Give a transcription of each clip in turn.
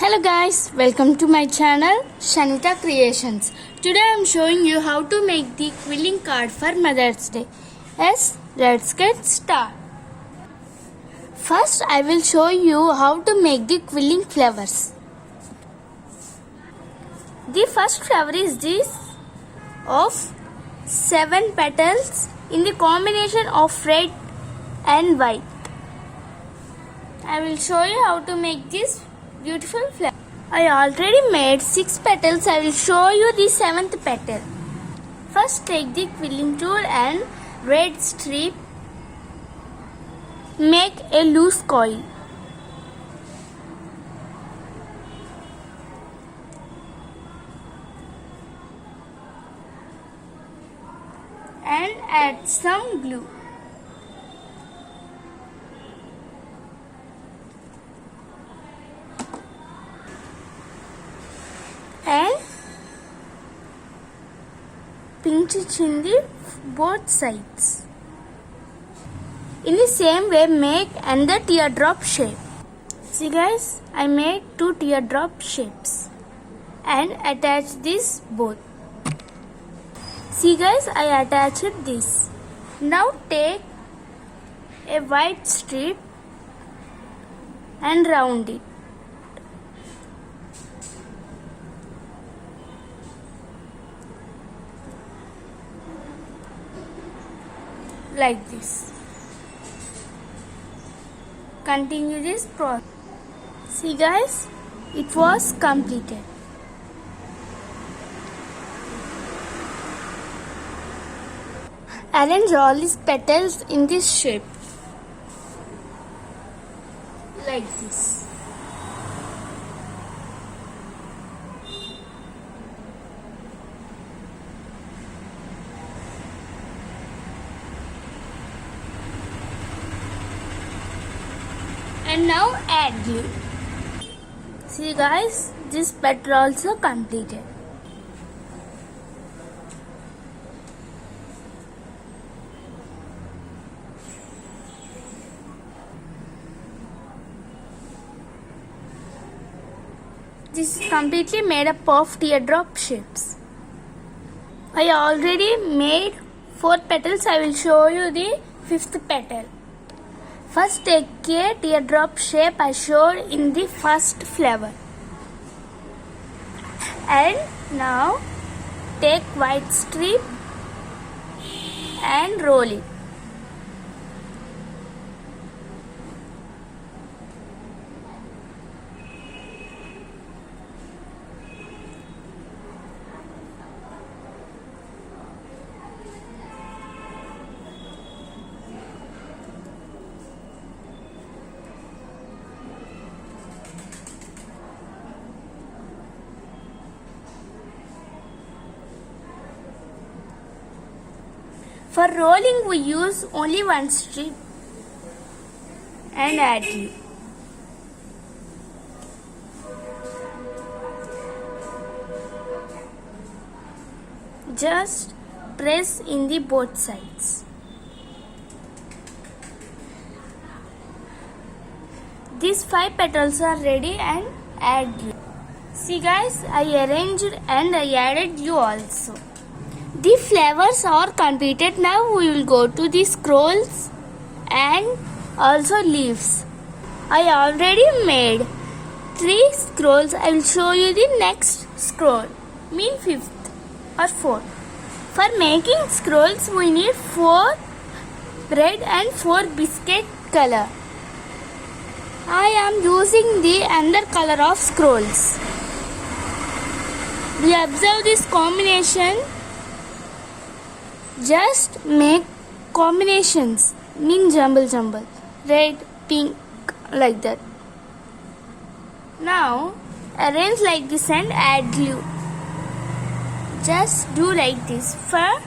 Hello guys, welcome to my channel Shanita Creations. Today I am showing you how to make the quilling card for Mother's Day. Yes, let's get started. First I will show you how to make the quilling flowers. The first flower is this of 7 petals in the combination of red and white. I will show you how to make this beautiful flower. I already made 6 petals. I will show you the 7th petal. First take the quilling tool and red strip. Make a loose coil. And add some glue. And pinch it in the both sides. In the same way, make another teardrop shape. See guys, I made 2 teardrop shapes and attach this both. See guys, I attached this. Now take a white strip and round it. Like this. Continue this process. See guys, it was completed. Arrange all these petals in this shape. Like this. And now add glue. See guys, this petal also completed. This is completely made up of teardrop shapes. I already made 4 petals. I will show you the 5th petal. First take a teardrop shape I showed in the first flower. And now take white strip and roll it. For rolling we use only 1 strip and add glue. Just press in the both sides. These 5 petals are ready and add glue. See guys, I arranged and I added glue also. The flowers are completed. Now we will go to the scrolls and also leaves. I already made 3 scrolls. I will show you the next scroll, mean 5th or 4th. For making scrolls we need 4 red and 4 biscuit color. I am using the under color of scrolls. We observe this combination. Just make combinations, mean jumble, red, pink, like that. Now arrange like this and add glue. Just do like this for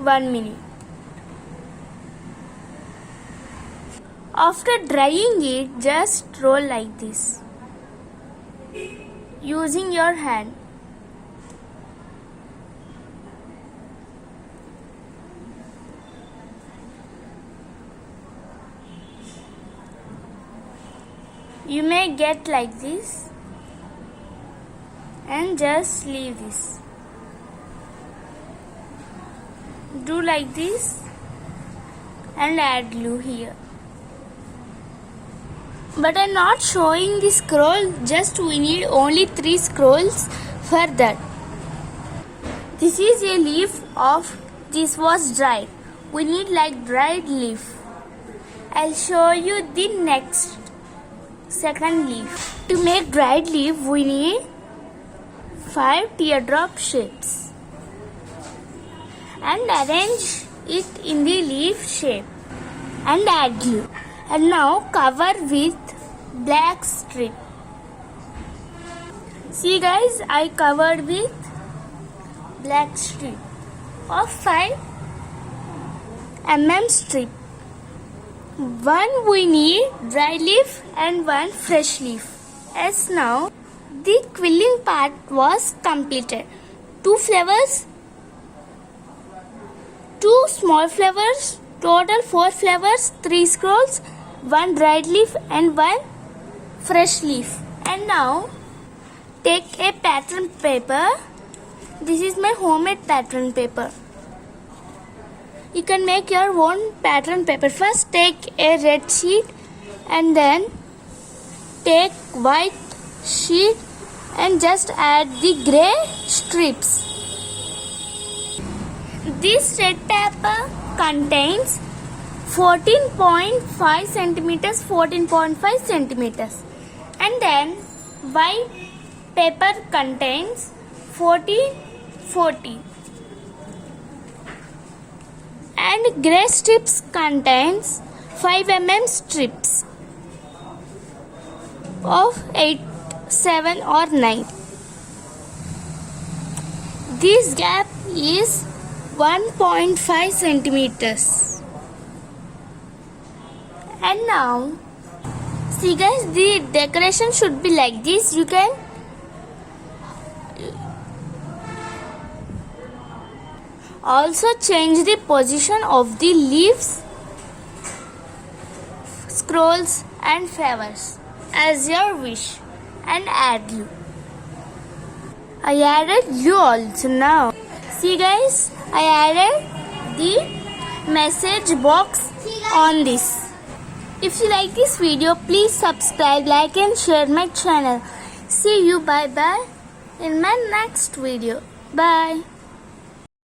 1 minute. After drying it, just roll like this using your hand. You may get like this and just leave this. Do like this and add glue here. But I'm not showing the scroll, just we need only 3 scrolls for that. This is a leaf of this was dried. We need like dried leaf. I'll show you the next second leaf. To make dried leaf we need 5 teardrop shapes and arrange it in the leaf shape and add glue. And now cover with black strip. See guys, I covered with black strip of 5 mm strip. One we need dry leaf and one fresh leaf. As now the quilling part was completed. 2 flowers, 2 small flowers, total 4 flowers, 3 scrolls, 1 dried leaf and 1 fresh leaf. And now take a pattern paper. This is my homemade pattern paper. You can make your own pattern paper. First take a red sheet and then take white sheet and just add the grey strips. This red paper contains 14.5 centimeters, 14.5 centimeters, and then white paper contains 40, and grey strips contains 5 mm strips of 8, 7 or 9. This gap is 1.5 centimeters. And now see guys, the decoration should be like this. You can also change the position of the leaves, scrolls and flowers as your wish and add glue. I added glue also. Now see guys, I added the message box on this. If you like this video, please subscribe, like and share my channel. See you, bye bye in my next video. Bye.